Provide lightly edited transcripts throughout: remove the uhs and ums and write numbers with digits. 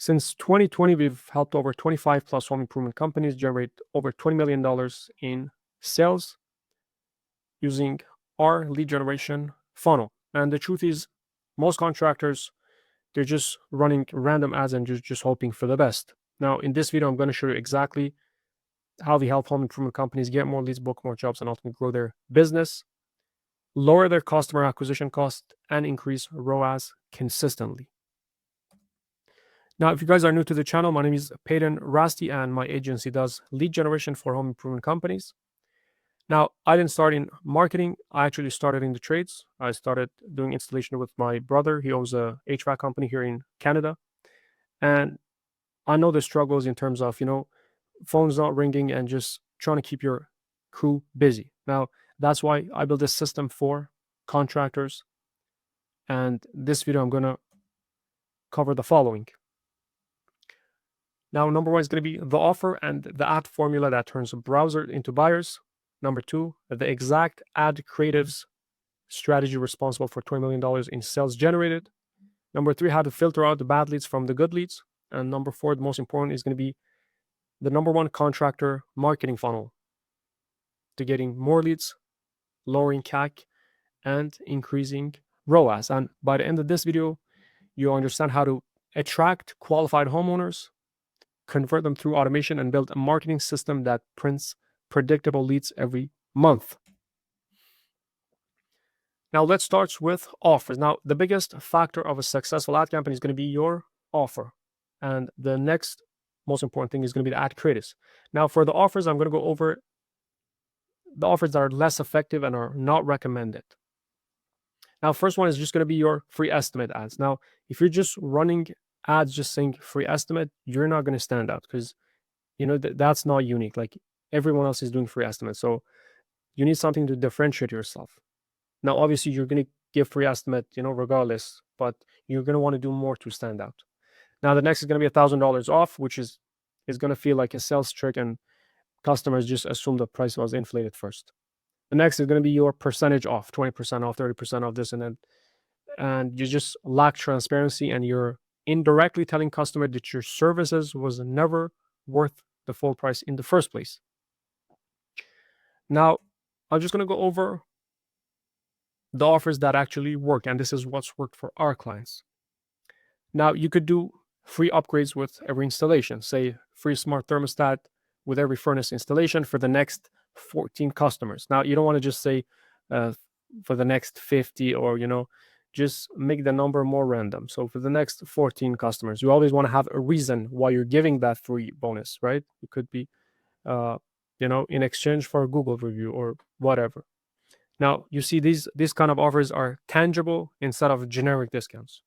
Since 2020, we've helped over 25 plus home improvement companies generate over $20 million in sales using our lead generation funnel. And the truth is, most contractors, they're just running random ads and just hoping for the best. Now, in this video, I'm going to show you exactly how we help home improvement companies get more leads, book more jobs, and ultimately grow their business, lower their customer acquisition cost, and increase ROAS consistently. Now, if you guys are new to the channel, my name is Peyton Rasti, and my agency does lead generation for home improvement companies. Now, I didn't start in marketing. I actually started in the trades. I started doing installation with my brother. He owns a HVAC company here in Canada. And I know the struggles in terms of, phones not ringing and just trying to keep your crew busy. Now, that's why I built this system for contractors. And this video, I'm going to cover the following. Now, number one is going to be the offer and the ad formula that turns a browser into buyers. Number two, the exact ad creatives strategy responsible for $20 million in sales generated. Number three, how to filter out the bad leads from the good leads. And number four, the most important, is going to be the number one contractor marketing funnel to getting more leads, lowering CAC, and increasing ROAS. And by the end of this video, you'll understand how to attract qualified homeowners, convert them through automation, and build a marketing system that prints predictable leads every month. Now, let's start with offers. Now, the biggest factor of a successful ad campaign is going to be your offer. And the next most important thing is going to be the ad creatives. Now, for the offers, I'm going to go over the offers that are less effective and are not recommended. Now, first one is just going to be your free estimate ads. Now, if you're just running ads just saying free estimate, you're not going to stand out because, that's not unique. Like, everyone else is doing free estimates. So you need something to differentiate yourself. Now, obviously, you're going to give free estimate, regardless, but you're going to want to do more to stand out. Now, the next is going to be $1,000 off, which is going to feel like a sales trick, and customers just assume the price was inflated first. The next is going to be your percentage off, 20% off, 30% off, this and that. And you just lack transparency, and you're indirectly telling customer that your services was never worth the full price in the first place. Now, I'm just going to go over the offers that actually work, and this is what's worked for our clients. Now, you could do free upgrades with every installation, say free smart thermostat with every furnace installation for the next 14 customers. Now, you don't want to just say for the next 50 or, just make the number more random. So for the next 14 customers, you always want to have a reason why you're giving that free bonus, right? It could be in exchange for a Google review or whatever. Now, you see these kind of offers are tangible instead of generic discounts.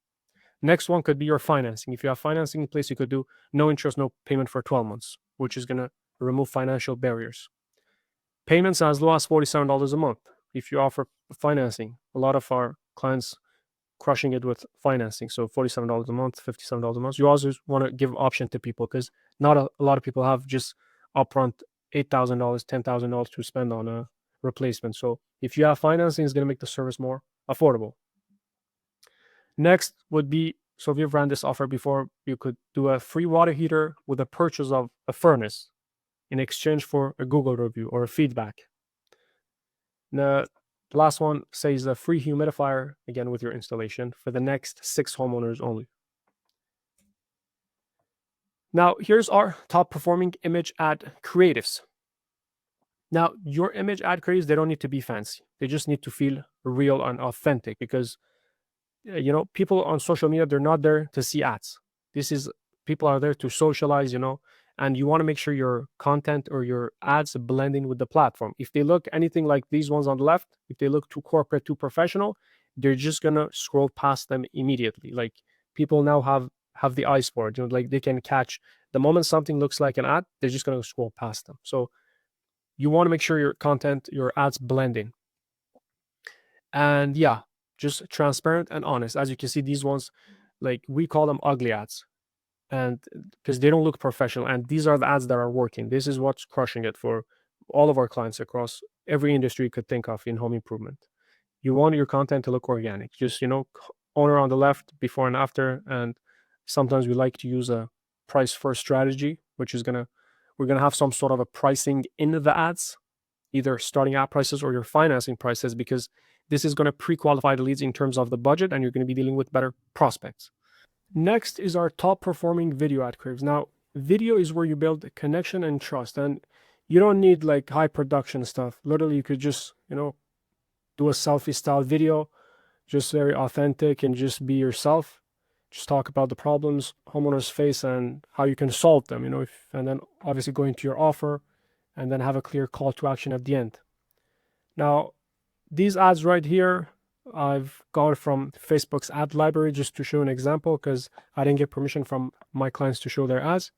Next one could be your financing. If you have financing in place, you could do no interest, no payment for 12 months, which is going to remove financial barriers. Payments as low as $47 a month. If you offer financing, a lot of our clients crushing it with financing. So $47 a month, $57 a month. You also want to give option to people because not a lot of people have just upfront $8,000, $10,000 to spend on a replacement. So if you have financing, it's going to make the service more affordable. Next would be, so if you've ran this offer before, you could do a free water heater with a purchase of a furnace in exchange for a Google review or a feedback. Now, the last one says a free humidifier, again with your installation, for the next 6 homeowners only. Now, here's our top performing image ad creatives. Now, your image ad creatives, they don't need to be fancy. They just need to feel real and authentic because, people on social media, they're not there to see ads. People are there to socialize, and you want to make sure your content or your ads blend in with the platform. If they look anything like these ones on the left, if they look too corporate, too professional, they're just going to scroll past them immediately. Like, people now have the eyes for it. Like, they can catch the moment something looks like an ad, they're just going to scroll past them. So you want to make sure your content, your ads blend in. And yeah, just transparent and honest. As you can see, these ones, like, we call them ugly ads, and because they don't look professional, and these are the ads that are working. This is what's crushing it for all of our clients across every industry you could think of in home improvement. You want your content to look organic. Just, owner on the left, before and after, and Sometimes we like to use a price first strategy, which is we're gonna have some sort of a pricing in the ads, either starting ad prices or your financing prices, because this is going to pre-qualify the leads in terms of the budget, and you're going to be dealing with better prospects. Next is our top performing video ad creatives. Now, video is where you build connection and trust, and you don't need like high production stuff. Literally, you could just, do a selfie style video, just very authentic, and just be yourself. Just talk about the problems homeowners face and how you can solve them, and then obviously go into your offer and then have a clear call to action at the end. Now, these ads right here, I've got from Facebook's ad library just to show an example, because I didn't get permission from my clients to show their ads.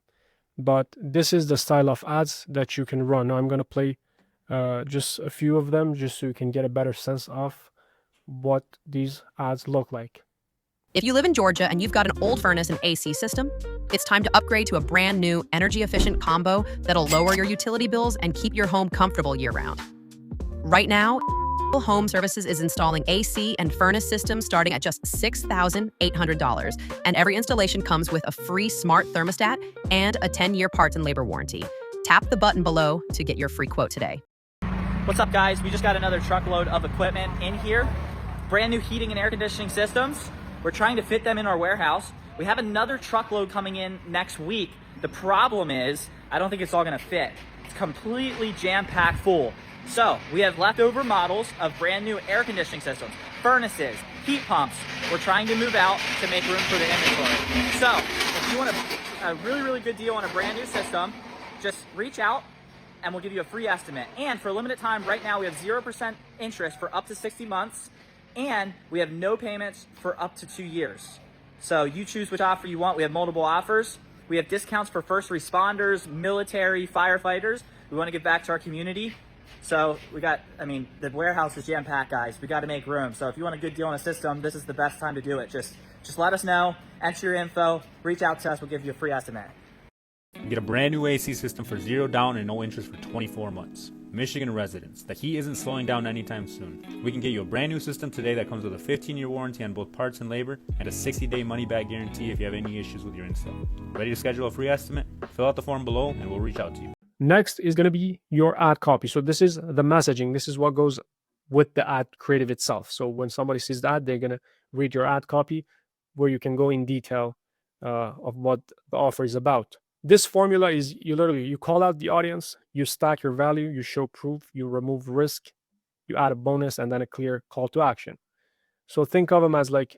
But this is the style of ads that you can run. Now I'm going to play just a few of them just so you can get a better sense of what these ads look like. If you live in Georgia and you've got an old furnace and AC system, it's time to upgrade to a brand new energy-efficient combo that'll lower your utility bills and keep your home comfortable year-round. Right now, Home Services is installing AC and furnace systems starting at just $6,800, and every installation comes with a free smart thermostat and a 10-year parts and labor warranty. Tap the button below to get your free quote today. What's up, guys? We just got another truckload of equipment in here. Brand new heating and air conditioning systems. We're trying to fit them in our warehouse. We have another truckload coming in next week. The problem is, I don't think it's all gonna fit. It's completely jam-packed full. So we have leftover models of brand new air conditioning systems, furnaces, heat pumps. We're trying to move out to make room for the inventory. So if you want a really, really good deal on a brand new system, just reach out and we'll give you a free estimate. And for a limited time, right now we have 0% interest for up to 60 months, and we have no payments for up to 2 years. So you choose which offer you want. We have multiple offers. We have discounts for first responders, military, firefighters. We want to give back to our community. So the warehouse is jam-packed, guys. We got to make room. So if you want a good deal on a system, this is the best time to do it. Just let us know, enter your info, reach out to us. We'll give you a free estimate. Get a brand new AC system for $0 down and no interest for 24 months. Michigan residents, the heat isn't slowing down anytime soon. We can get you a brand new system today that comes with a 15-year warranty on both parts and labor and a 60-day money-back guarantee if you have any issues with your install. Ready to schedule a free estimate? Fill out the form below and we'll reach out to you. Next is going to be your ad copy. So this is the messaging. This is what goes with the ad creative itself. So when somebody sees the ad, they're going to read your ad copy, where you can go in detail of what the offer is about. This formula is you call out the audience, you stack your value, you show proof, you remove risk, you add a bonus, and then a clear call to action. So think of them as like,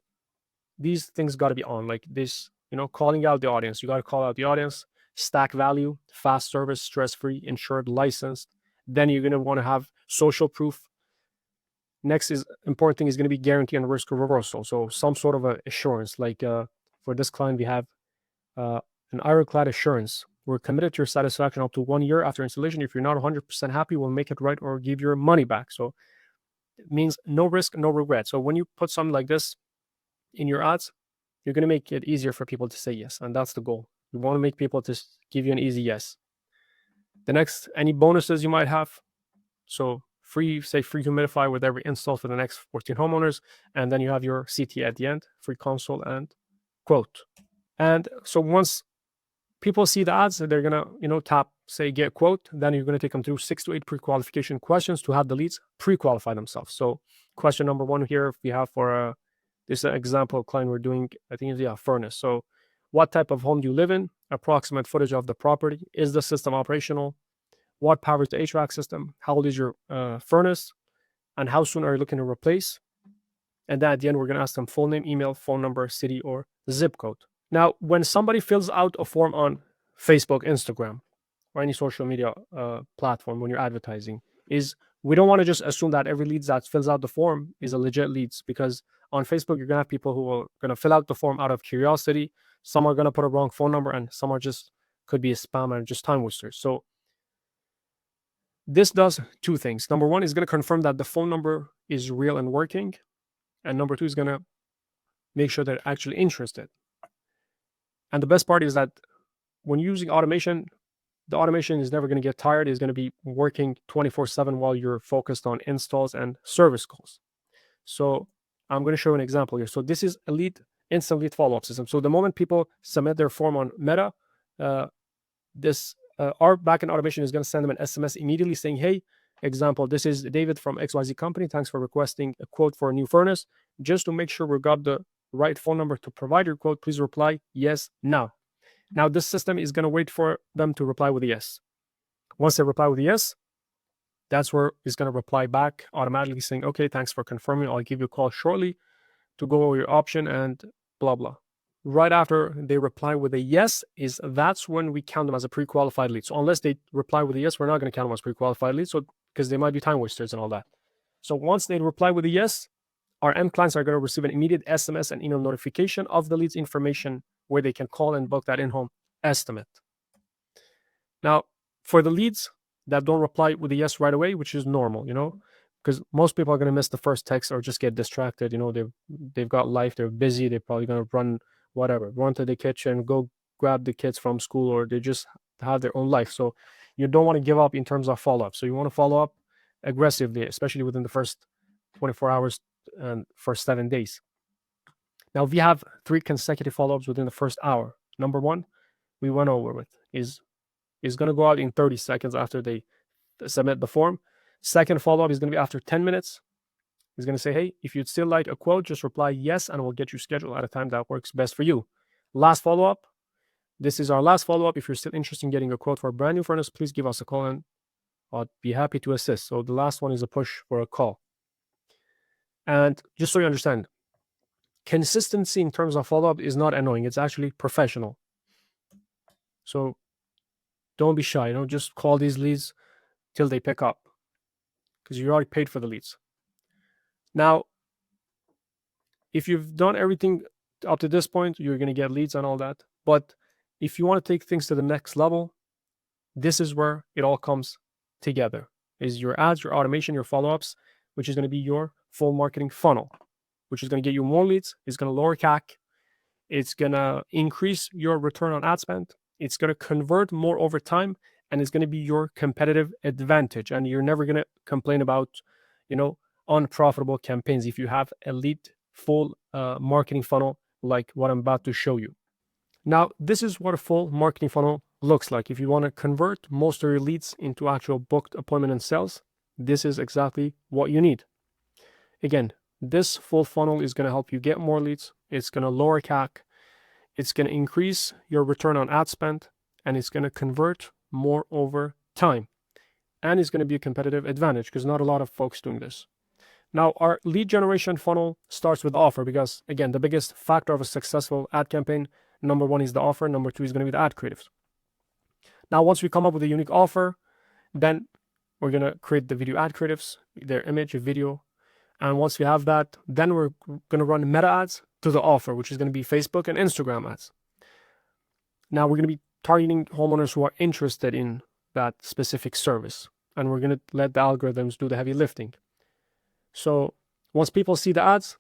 these things got to be on, like this, calling out the audience. You got to call out the audience, stack value, fast service, stress-free, insured, licensed. Then you're going to want to have social proof. Next is important thing is going to be guarantee and risk reversal. So some sort of a assurance, like for this client, we have an ironclad assurance. We're committed to your satisfaction up to 1 year after installation. If you're not 100% happy, we'll make it right or give your money back. So it means no risk, no regret. So when you put something like this in your ads, you're going to make it easier for people to say yes. And that's the goal. You want to make people to give you an easy yes. The next, any bonuses you might have. So free humidifier with every install for the next 14 homeowners. And then you have your CT at the end, free console and quote. And so once people see the ads, they're going to, tap, say, get quote. Then you're going to take them through 6 to 8 pre-qualification questions to have the leads pre-qualify themselves. So question number 1 here, if we have for this example client we're doing, I think it's furnace. So what type of home do you live in? Approximate footage of the property. Is the system operational? What powers the HVAC system? How old is your furnace? And how soon are you looking to replace? And then at the end, we're going to ask them full name, email, phone number, city, or zip code. Now, when somebody fills out a form on Facebook, Instagram, or any social media platform when you're advertising, we don't want to just assume that every lead that fills out the form is a legit leads, because on Facebook, you're going to have people who are going to fill out the form out of curiosity. Some are going to put a wrong phone number, and some are could be a spam and just time wasters. So this does 2 things. Number 1 is going to confirm that the phone number is real and working. And number 2 is going to make sure they're actually interested. And the best part is that when using automation, the automation is never going to get tired. It's going to be working 24/7 while you're focused on installs and service calls. So I'm going to show an example here. So this is a lead instant lead follow-up system. So the moment people submit their form on Meta, our backend automation is going to send them an SMS immediately saying, hey, example, this is David from XYZ company. Thanks for requesting a quote for a new furnace. Just to make sure we got the right phone number to provide your quote, please reply yes now. Now this system is going to wait for them to reply with a yes. Once they reply with a yes, that's where it's going to reply back automatically saying, okay, thanks for confirming. I'll give you a call shortly to go over your option and blah, blah. Right after they reply with a yes, that's when we count them as a pre-qualified lead. So unless they reply with a yes, we're not going to count them as pre-qualified leads, so because they might be time wasters and all that. So once they reply with a yes, our end clients are going to receive an immediate SMS and email notification of the leads information where they can call and book that in-home estimate. Now, for the leads that don't reply with a yes right away, which is normal, because most people are going to miss the first text or just get distracted. They've got life, they're busy, they're probably going to run to the kitchen, go grab the kids from school, or they just have their own life. So you don't want to give up in terms of follow-up. So you want to follow up aggressively, especially within the first 24 hours and first 7 days. Now, we have 3 consecutive follow-ups within the first hour. Number 1, we went over with, is going to go out in 30 seconds after they submit the form. Second follow-up is going to be after 10 minutes. He's going to say, hey, if you'd still like a quote, just reply yes, and we'll get you scheduled at a time that works best for you. Last follow-up. This is our last follow-up. If you're still interested in getting a quote for a brand new furnace, please give us a call and I'll be happy to assist. So the last one is a push for a call. And just so you understand, consistency in terms of follow-up is not annoying. It's actually professional. So don't be shy. Don't just call these leads till they pick up, because you already paid for the leads. Now, if you've done everything up to this point, you're going to get leads and all that. But if you want to take things to the next level, this is where it all comes together. Is your ads, your automation, your follow-ups, which is going to be your full marketing funnel, which is going to get you more leads. It's going to lower CAC. It's going to increase your return on ad spend. It's going to convert more over time, and it's going to be your competitive advantage. And you're never going to complain about, unprofitable campaigns if you have a lead full marketing funnel like what I'm about to show you. Now, this is what a full marketing funnel looks like. If you want to convert most of your leads into actual booked appointment and sales, this is exactly what you need. Again, this full funnel is going to help you get more leads. It's going to lower CAC. It's going to increase your return on ad spend, and it's going to convert more over time. And it's going to be a competitive advantage because not a lot of folks doing this. Now, our lead generation funnel starts with the offer because, again, the biggest factor of a successful ad campaign, number 1 is the offer. Number 2 is going to be the ad creatives. Now, once we come up with a unique offer, then we're going to create the video ad creatives, their image, a video. And once we have that, then we're going to run meta ads to the offer, which is going to be Facebook and Instagram ads. Now, we're going to be targeting homeowners who are interested in that specific service. And we're going to let the algorithms do the heavy lifting. So once people see the ads,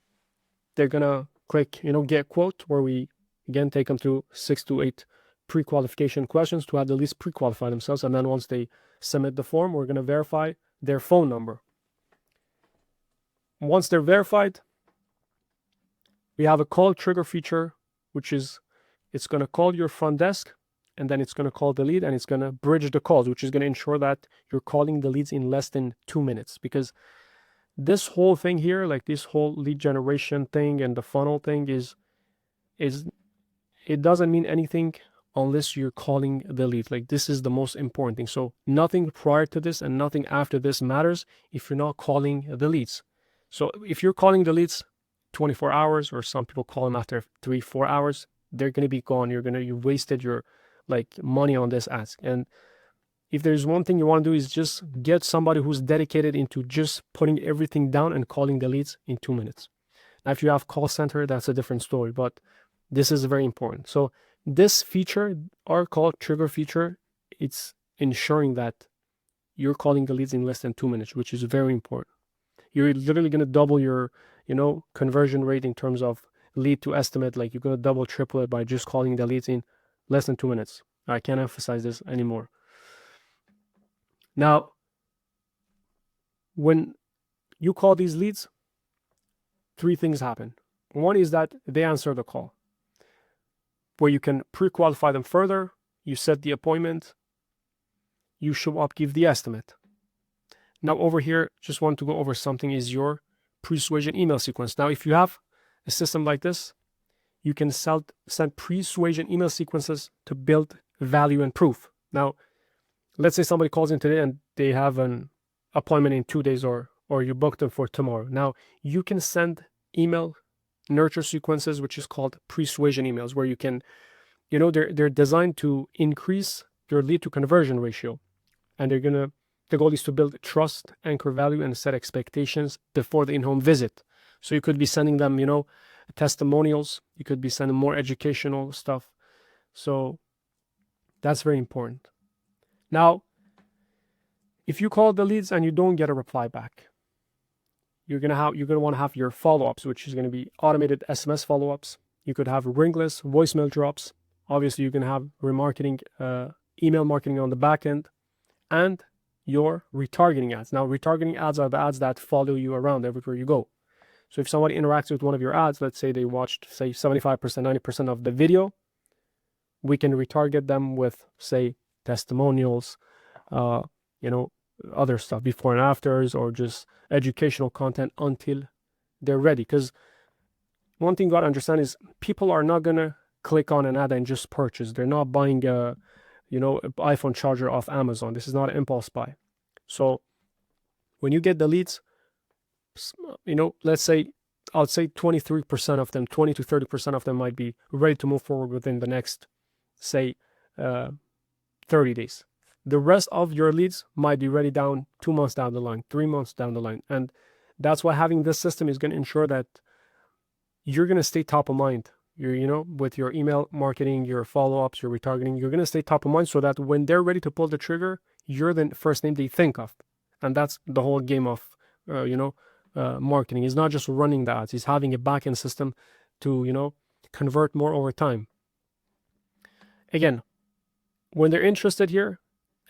they're going to click, get quote, where we, again, take them through 6 to 8 pre-qualification questions to have the least pre-qualify themselves. And then once they submit the form, we're going to verify their phone number. Once they're verified, we have a call trigger feature, which is, it's going to call your front desk, and then it's going to call the lead, and it's going to bridge the calls, which is going to ensure that you're calling the leads in less than 2 minutes. Because this whole thing here, like this whole lead generation thing and the funnel thing is it doesn't mean anything unless you're calling the lead. Like, this is the most important thing. So nothing prior to this and nothing after this matters if you're not calling the leads. So if you're calling the leads 24 hours, or some people call them after 3-4 hours, they're going to be gone. You wasted your money on this ask. And if there's one thing you want to do is just get somebody who's dedicated into just putting everything down and calling the leads in 2 minutes. Now, if you have call center, that's a different story, but this is very important. So this feature, our call trigger feature, it's ensuring that you're calling the leads in less than 2 minutes, which is very important. You're literally going to double your, conversion rate in terms of lead to estimate. Like, you're going to double, triple it by just calling the leads in less than 2 minutes. I can't emphasize this anymore. Now, when you call these leads, 3 things happen. One is that they answer the call, where you can pre-qualify them further. You set the appointment, you show up, give the estimate. Now over here, just want to go over something, is your persuasion email sequence. Now, if you have a system like this, you can send persuasion email sequences to build value and proof. Now, let's say somebody calls in today and they have an appointment in 2 days, or you booked them for tomorrow. Now, you can send email nurture sequences, which is called persuasion emails, where you can, they're designed to increase your lead to conversion ratio. And the goal is to build trust, anchor value, and set expectations before the in-home visit. So you could be sending them, testimonials. You could be sending more educational stuff. So that's very important. Now, if you call the leads and you don't get a reply back, you're gonna want to have your follow-ups, which is going to be automated SMS follow-ups. You could have ringless voicemail drops. Obviously, you can have remarketing, email marketing on the back end, and your retargeting ads. Now, retargeting ads are the ads that follow you around everywhere you go. So if somebody interacts with one of your ads, let's say they watched, say, 75%, 90% of the video, we can retarget them with, say, testimonials, other stuff, before and afters, or just educational content until they're ready. Because one thing you got to understand is people are not going to click on an ad and just purchase. They're not buying an iPhone charger off Amazon. This is not an impulse buy. So when you get the leads, let's say, I'll say 23% of them, 20 to 30% of them might be ready to move forward within the next, say, 30 days. The rest of your leads might be ready 2 months down the line, 3 months down the line. And that's why having this system is going to ensure that you're going to stay top of mind. With your email marketing, your follow-ups, your retargeting, you're going to stay top of mind, so that when they're ready to pull the trigger, you're the first name they think of. And that's the whole game of, marketing. Is not just running the ads. It's having a back-end system to, convert more over time. Again, when they're interested here,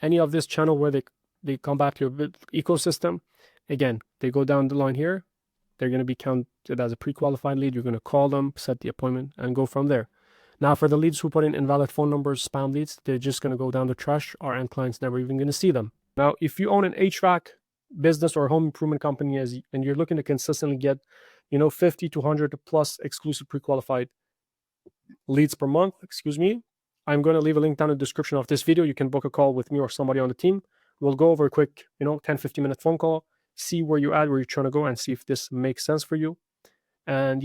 any of this channel where they come back to your ecosystem, again, they go down the line here, they're going to be counted as a pre-qualified lead. You're going to call them, set the appointment, and go from there. Now, for the leads who put in invalid phone numbers, spam leads, they're just going to go down the trash. Our end client's never even going to see them. Now, if you own an HVAC business or home improvement company, and you're looking to consistently get, 50 to 100 plus exclusive pre-qualified leads per month, I'm going to leave a link down in the description of this video. You can book a call with me or somebody on the team. We'll go over a quick, 10-15 minute phone call, see where you're at, where you're trying to go, and see if this makes sense for you. And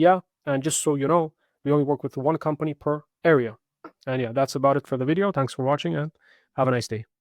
just so you know, we only work with one company per area. And that's about it for the video. Thanks for watching, and have a nice day.